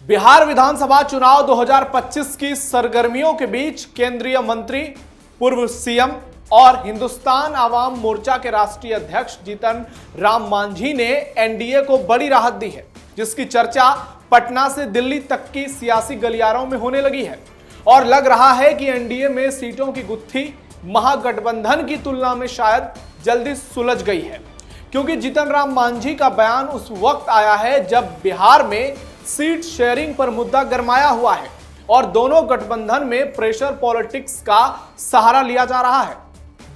बिहार विधानसभा चुनाव 2025 की सरगर्मियों के बीच केंद्रीय मंत्री, पूर्व सीएम और हिंदुस्तान आवाम मोर्चा के राष्ट्रीय अध्यक्ष जीतन राम मांझी ने एनडीए को बड़ी राहत दी है, जिसकी चर्चा पटना से दिल्ली तक की सियासी गलियारों में होने लगी है। और लग रहा है कि एनडीए में सीटों की गुत्थी महागठबंधन की तुलना में शायद जल्दी सुलझ गई है, क्योंकि जीतन राम मांझी का बयान उस वक्त आया है जब बिहार में सीट शेयरिंग पर मुद्दा गरमाया हुआ है और दोनों गठबंधन में प्रेशर पॉलिटिक्स का सहारा लिया जा रहा है,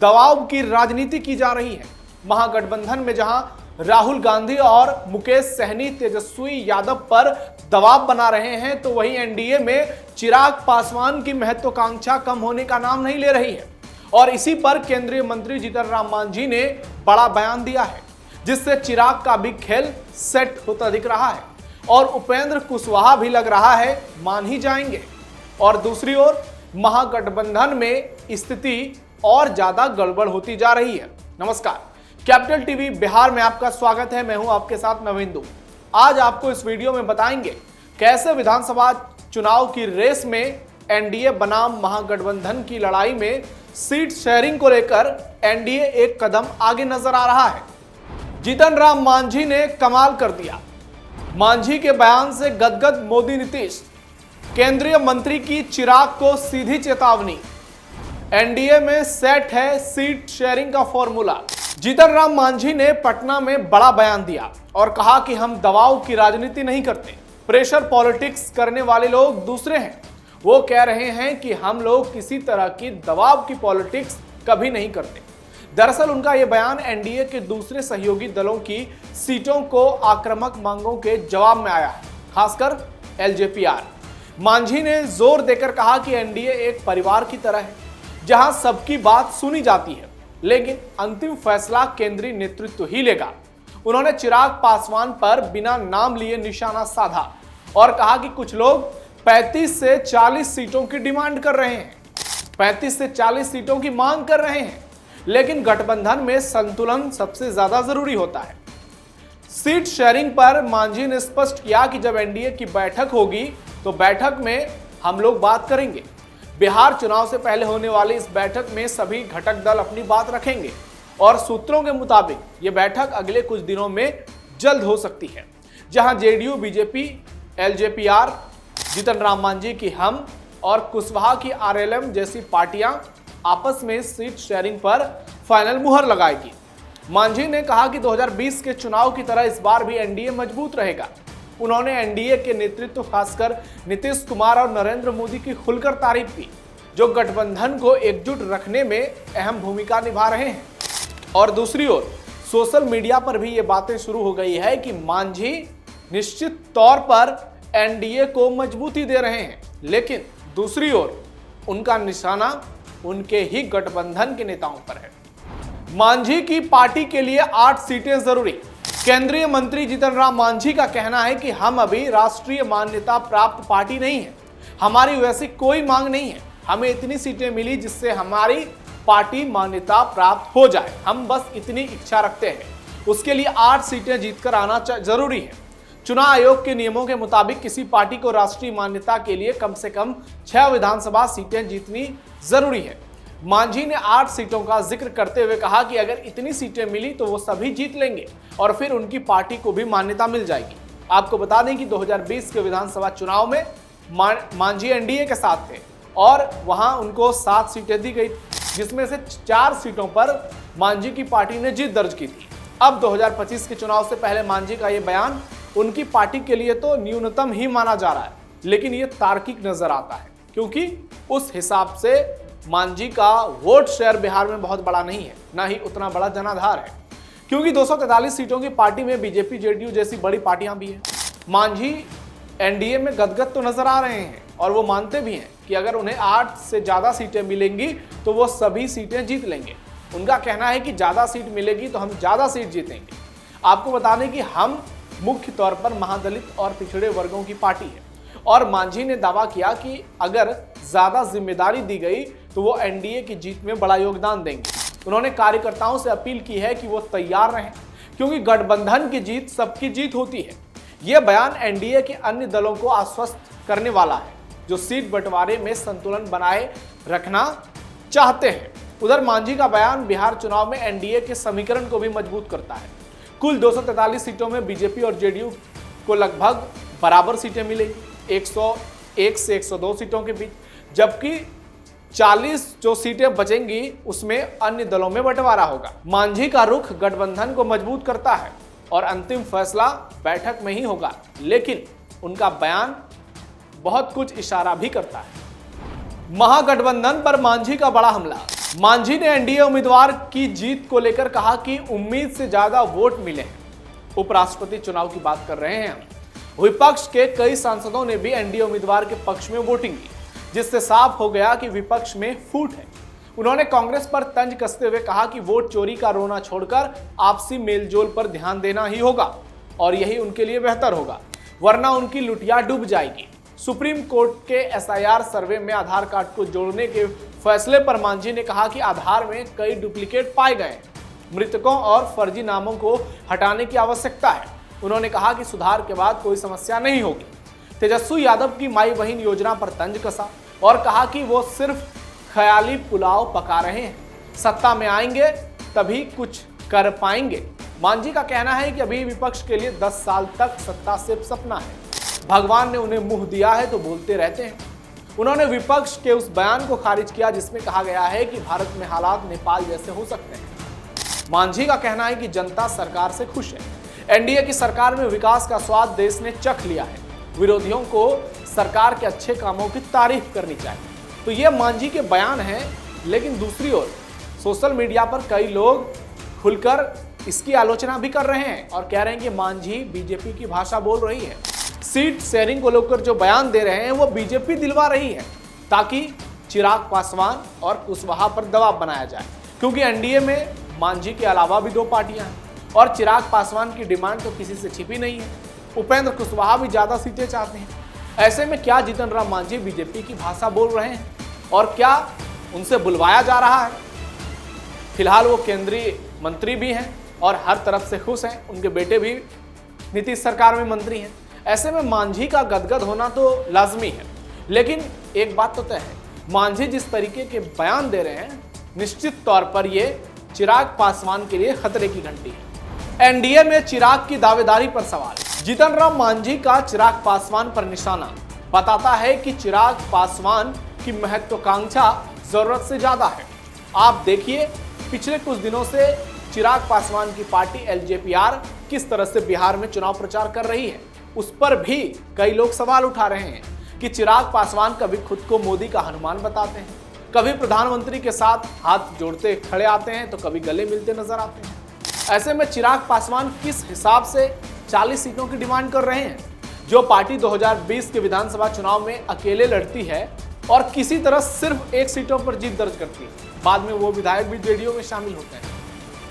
दबाव की राजनीति की जा रही है। महागठबंधन में जहां राहुल गांधी और मुकेश सहनी तेजस्वी यादव पर दबाव बना रहे हैं, तो वहीं एनडीए में चिराग पासवान की महत्वाकांक्षा कम होने का नाम नहीं ले रही है। और इसी पर केंद्रीय मंत्री जीतन राम मांझी ने बड़ा बयान दिया है, जिससे चिराग का भी खेल सेट होता दिख रहा है और उपेंद्र कुशवाहा भी लग रहा है मान ही जाएंगे। और दूसरी ओर महागठबंधन में स्थिति और ज्यादा गड़बड़ होती जा रही है। नमस्कार, कैपिटल टीवी बिहार में आपका स्वागत है। मैं हूं आपके साथ नविंदु। आज आपको इस वीडियो में बताएंगे कैसे विधानसभा चुनाव की रेस में एनडीए बनाम महागठबंधन की लड़ाई में सीट शेयरिंग को लेकर एनडीए एक कदम आगे नजर आ रहा है। जीतन राम मांझी ने कमाल कर दिया। मांझी के बयान से गदगद मोदी नीतीश, केंद्रीय मंत्री की चिराग को सीधी चेतावनी। एनडीए में सेट है सीट शेयरिंग का फॉर्मूला। जीतन राम मांझी ने पटना में बड़ा बयान दिया और कहा कि हम दबाव की राजनीति नहीं करते, प्रेशर पॉलिटिक्स करने वाले लोग दूसरे हैं। वो कह रहे हैं कि हम लोग किसी तरह की दबाव की पॉलिटिक्स कभी नहीं करते। दरअसल उनका यह बयान एनडीए के दूसरे सहयोगी दलों की सीटों को आक्रामक मांगों के जवाब में आया है, खासकर एलजेपी-आर। मांझी ने जोर देकर कहा कि एनडीए एक परिवार की तरह है, जहां सबकी बात सुनी जाती है, लेकिन अंतिम फैसला केंद्रीय नेतृत्व ही लेगा। उन्होंने चिराग पासवान पर बिना नाम लिए निशाना साधा और कहा कि कुछ लोग 35 से 40 सीटों की डिमांड कर रहे हैं, 35 से 40 सीटों की मांग कर रहे हैं, लेकिन गठबंधन में संतुलन सबसे ज्यादा जरूरी होता है। सीट शेयरिंग पर मांझी ने स्पष्ट किया कि जब एनडीए की बैठक होगी तो बैठक में हम लोग बात करेंगे। बिहार चुनाव से पहले होने वाली इस बैठक में सभी घटक दल अपनी बात रखेंगे और सूत्रों के मुताबिक ये बैठक अगले कुछ दिनों में जल्द हो सकती है, जहां JDU, BJP, LJP-are, Jitan Ram Manjhi की हम और कुशवाहा की आरएलएम जैसी पार्टियां आपस में सीट शेयरिंग पर फाइनल मुहर लगाएगी। मांझी ने कहा कि 2020 के चुनाव की तरह इस बार भी एनडीए मजबूत रहेगा। उन्होंने एनडीए के नेतृत्व, खासकर नीतीश कुमार और नरेंद्र मोदी की खुलकर तारीफ की, जो गठबंधन को एकजुट रखने में अहम भूमिका निभा रहे हैं। और दूसरी ओर सोशल मीडिया पर भी ये बातें शुरू हो गई है कि मांझी निश्चित तौर पर एनडीए को मजबूती दे रहे हैं, लेकिन दूसरी ओर उनका निशाना उनके ही गठबंधन के नेताओं पर है। मांझी की पार्टी के लिए 8 सीटें जरूरी। केंद्रीय मंत्री जीतन राम मांझी का कहना है कि हम अभी राष्ट्रीय मान्यता प्राप्त पार्टी नहीं है, हमारी वैसी कोई मांग नहीं है। हमें इतनी सीटें मिली जिससे हमारी पार्टी मान्यता प्राप्त हो जाए, हम बस इतनी इच्छा रखते हैं। उसके लिए 8 सीटें जीतकर आना जरूरी है। चुनाव आयोग के नियमों के मुताबिक किसी पार्टी को राष्ट्रीय मान्यता के लिए कम से कम 6 विधानसभा सीटें जीतनी जरूरी है। मांझी ने 8 सीटों का जिक्र करते हुए कहा कि अगर इतनी सीटें मिली तो वो सभी जीत लेंगे और फिर उनकी पार्टी को भी मान्यता मिल जाएगी। आपको बता दें कि 2020 के विधानसभा चुनाव में मांझी एनडीए के साथ थे और वहां उनको 7 सीटें दी गई, जिसमें से 4 सीटों पर मांझी की पार्टी ने जीत दर्ज की थी। अब 2025 के चुनाव से पहले मांझी का यह बयान उनकी पार्टी के लिए तो न्यूनतम ही माना जा रहा है, लेकिन ये तार्किक नजर आता है, क्योंकि उस हिसाब से मांझी का वोट शेयर बिहार में बहुत बड़ा नहीं है, ना ही उतना बड़ा जनाधार है, क्योंकि 243 सीटों की पार्टी में बीजेपी, जेडीयू जैसी बड़ी पार्टियां भी हैं। मांझी एनडीए में गदगद तो नजर आ रहे हैं और वो मानते भी हैं कि अगर उन्हें 8 से ज्यादा सीटें मिलेंगी तो वो सभी सीटें जीत लेंगे। उनका कहना है कि ज्यादा सीट मिलेगी तो हम ज्यादा सीट जीतेंगे। आपको बता दें कि हम मुख्य तौर पर महादलित और पिछड़े वर्गों की पार्टी है और मांझी ने दावा किया कि अगर ज्यादा जिम्मेदारी दी गई तो वो एनडीए की जीत में बड़ा योगदान देंगे। उन्होंने कार्यकर्ताओं से अपील की है कि वो तैयार रहें, क्योंकि गठबंधन की जीत सबकी जीत होती है। यह बयान एनडीए के अन्य दलों को आश्वस्त करने वाला है, जो सीट बंटवारे में संतुलन बनाए रखना चाहते हैं। उधर मांझी का बयान बिहार चुनाव में एनडीए के समीकरण को भी मजबूत करता है। कुल 243 सीटों में बीजेपी और जेडीयू को लगभग बराबर सीटें मिलेंगी, 101 से 102 सीटों के बीच, जबकि 40 जो सीटें बचेंगी उसमें अन्य दलों में बंटवारा होगा। मांझी का रुख गठबंधन को मजबूत करता है और अंतिम फैसला बैठक में ही होगा, लेकिन उनका बयान बहुत कुछ इशारा भी करता है। महागठबंधन पर मांझी का बड़ा हमला। मांझी ने एनडीए उम्मीदवार की जीत को लेकर कहा कि उम्मीद से ज्यादा वोट मिले हैं। उपराष्ट्रपति चुनाव की बात कर रहे हैं हम। विपक्ष के कई सांसदों ने भी एनडीए उम्मीदवार के पक्ष में वोटिंग की, जिससे साफ हो गया कि विपक्ष में फूट है। उन्होंने कांग्रेस पर तंज कसते हुए कहा कि वोट चोरी का रोना छोड़कर आपसी मेलजोल पर ध्यान देना ही होगा और यही उनके लिए बेहतर होगा, वरना उनकी लुटिया डूब जाएगी। सुप्रीम कोर्ट के एसआईआर सर्वे में आधार कार्ड को जोड़ने के फैसले पर मांझी ने कहा कि आधार में कई डुप्लीकेट पाए गए, मृतकों और फर्जी नामों को हटाने की आवश्यकता है। उन्होंने कहा कि सुधार के बाद कोई समस्या नहीं होगी। तेजस्वी यादव की माई बहन योजना पर तंज कसा और कहा कि वो सिर्फ ख्याली पुलाव पका रहे हैं, सत्ता में आएंगे तभी कुछ कर पाएंगे। मांझी का कहना है कि अभी विपक्ष के लिए 10 साल तक सत्ता सिर्फ सपना है, भगवान ने उन्हें मुंह दिया है तो बोलते रहते हैं। उन्होंने विपक्ष के उस बयान को खारिज किया जिसमें कहा गया है कि भारत में हालात नेपाल जैसे हो सकते हैं। मांझी का कहना है कि जनता सरकार से खुश है। एनडीए की सरकार में विकास का स्वाद देश ने चख लिया है। विरोधियों को सरकार के अच्छे कामों की तारीफ करनी चाहिए। तो ये मांझी के बयान हैं, लेकिन दूसरी ओर सोशल मीडिया पर कई लोग खुलकर इसकी आलोचना भी कर रहे हैं और कह रहे हैं कि मांझी बीजेपी की भाषा बोल रही है। सीट शेयरिंग को लेकर जो बयान दे रहे हैं वो बीजेपी दिलवा रही है ताकि चिराग पासवान और कुशवाहा पर दबाव बनाया जाए, क्योंकि एनडीए में मांझी के अलावा भी 2 पार्टियां हैं और चिराग पासवान की डिमांड तो किसी से छिपी नहीं है। उपेंद्र कुशवाहा भी ज्यादा सीटें चाहते हैं। ऐसे में क्या जीतन राम मांझी बीजेपी की भाषा बोल रहे हैं और क्या उनसे बुलवाया जा रहा है? फिलहाल वो केंद्रीय मंत्री भी हैं और हर तरफ से खुश हैं। उनके बेटे भी नीतीश सरकार में मंत्री हैं। ऐसे में मांझी का गदगद होना तो लाजमी है, लेकिन एक बात तो तय है, मांझी जिस तरीके के बयान दे रहे हैं निश्चित तौर पर ये चिराग पासवान के लिए खतरे की घंटी है। एनडीए में चिराग की दावेदारी पर सवाल। जीतन राम मांझी का चिराग पासवान पर निशाना बताता है कि चिराग पासवान की महत्वाकांक्षा जरूरत से ज्यादा है। आप देखिए पिछले कुछ दिनों से चिराग पासवान की पार्टी एलजेपीआर किस तरह से बिहार में चुनाव प्रचार कर रही है। उस पर भी कई लोग सवाल उठा रहे हैं कि चिराग पासवान कभी खुद को मोदी का हनुमान बताते हैं, कभी प्रधानमंत्री के साथ हाथ जोड़ते खड़े आते हैं तो कभी गले मिलते नजर आते हैं। ऐसे में चिराग पासवान किस हिसाब से 40 सीटों की डिमांड कर रहे हैं, जो पार्टी 2020 के विधानसभा चुनाव में अकेले लड़ती है और किसी तरह सिर्फ 1 सीटों पर जीत दर्ज करती है। बाद में वो विधायक भी जेडीयू में शामिल होते हैं।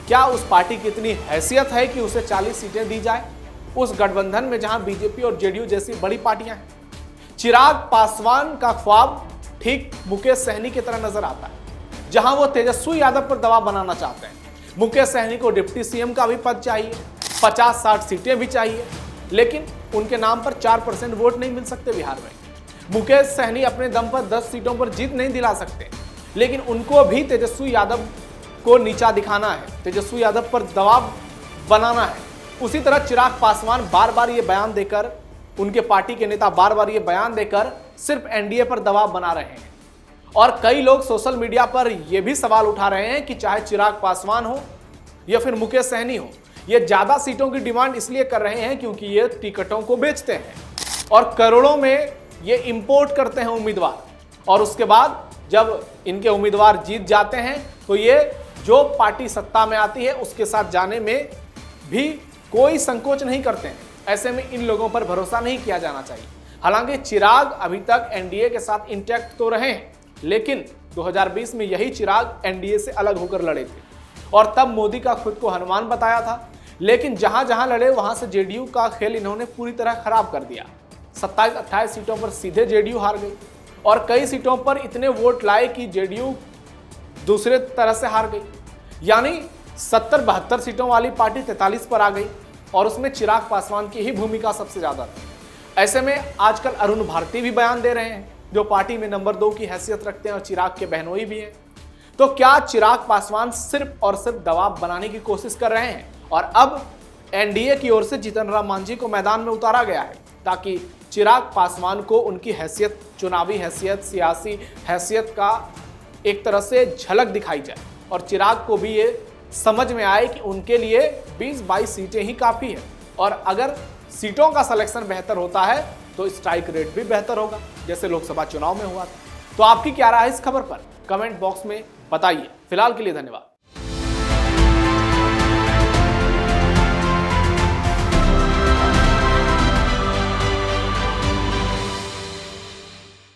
क्या उस पार्टी की इतनी हैसियत है कि उसे 40 सीटें दी जाए उस गठबंधन में जहां बीजेपी और जेडीयू जैसी बड़ी पार्टियां हैं? चिराग पासवान का ख्वाब ठीक मुकेश सहनी की तरह नजर आता है, जहां वो तेजस्वी यादव पर दबाव बनाना चाहते हैं। मुकेश सहनी को डिप्टी सीएम का भी पद चाहिए, 50-60 सीटें भी चाहिए, लेकिन उनके नाम पर 4% वोट नहीं मिल सकते बिहार में। मुकेश सहनी अपने दम पर 10 सीटों पर जीत नहीं दिला सकते, लेकिन उनको भी तेजस्वी यादव को नीचा दिखाना है, तेजस्वी यादव पर दबाव बनाना है। उसी तरह चिराग पासवान बार बार ये बयान देकर, उनके पार्टी के नेता बार बार ये बयान देकर सिर्फ एनडीए पर दबाव बना रहे हैं। और कई लोग सोशल मीडिया पर यह भी सवाल उठा रहे हैं कि चाहे चिराग पासवान हो या फिर मुकेश सहनी हो, ये ज्यादा सीटों की डिमांड इसलिए कर रहे हैं क्योंकि ये टिकटों को बेचते हैं और करोड़ों में ये इंपोर्ट करते हैं उम्मीदवार, और उसके बाद जब इनके उम्मीदवार जीत जाते हैं तो ये जो पार्टी सत्ता में आती है उसके साथ जाने में भी कोई संकोच नहीं करते हैं। ऐसे में इन लोगों पर भरोसा नहीं किया जाना चाहिए। हालांकि चिराग अभी तक एनडीए के साथ इंटैक्ट तो रहे हैं, लेकिन 2020 में यही चिराग एनडीए से अलग होकर लड़े थे और तब मोदी का खुद को हनुमान बताया था। लेकिन जहां जहां लड़े वहां से जेडीयू का खेल इन्होंने पूरी तरह खराब कर दिया। 27-28 सीटों पर सीधे जेडीयू हार गई और कई सीटों पर इतने वोट लाए कि जेडीयू दूसरे तरह से हार गई। यानी 70-72 सीटों वाली पार्टी 43 पर आ गई और उसमें चिराग पासवान की ही भूमिका सबसे ज्यादा थी। ऐसे में आजकल अरुण भारती भी बयान दे रहे हैं, जो पार्टी में नंबर 2 की हैसियत रखते हैं और चिराग के बहनोई भी हैं। तो क्या चिराग पासवान सिर्फ और सिर्फ दबाव बनाने की कोशिश कर रहे हैं और अब एनडीए की ओर से जीतन राम मांझी को मैदान में उतारा गया है ताकि चिराग पासवान को उनकी हैसियत, चुनावी हैसियत, सियासी हैसियत का एक तरह से झलक दिखाई जाए और चिराग को भी ये समझ में आए कि उनके लिए 20-22 सीटें ही काफ़ी है और अगर सीटों का सिलेक्शन बेहतर होता है तो स्ट्राइक रेट भी बेहतर होगा, जैसे लोकसभा चुनाव में हुआ था। तो आपकी क्या राय है इस खबर पर? कमेंट बॉक्स में बताइए। फिलहाल के लिए धन्यवाद।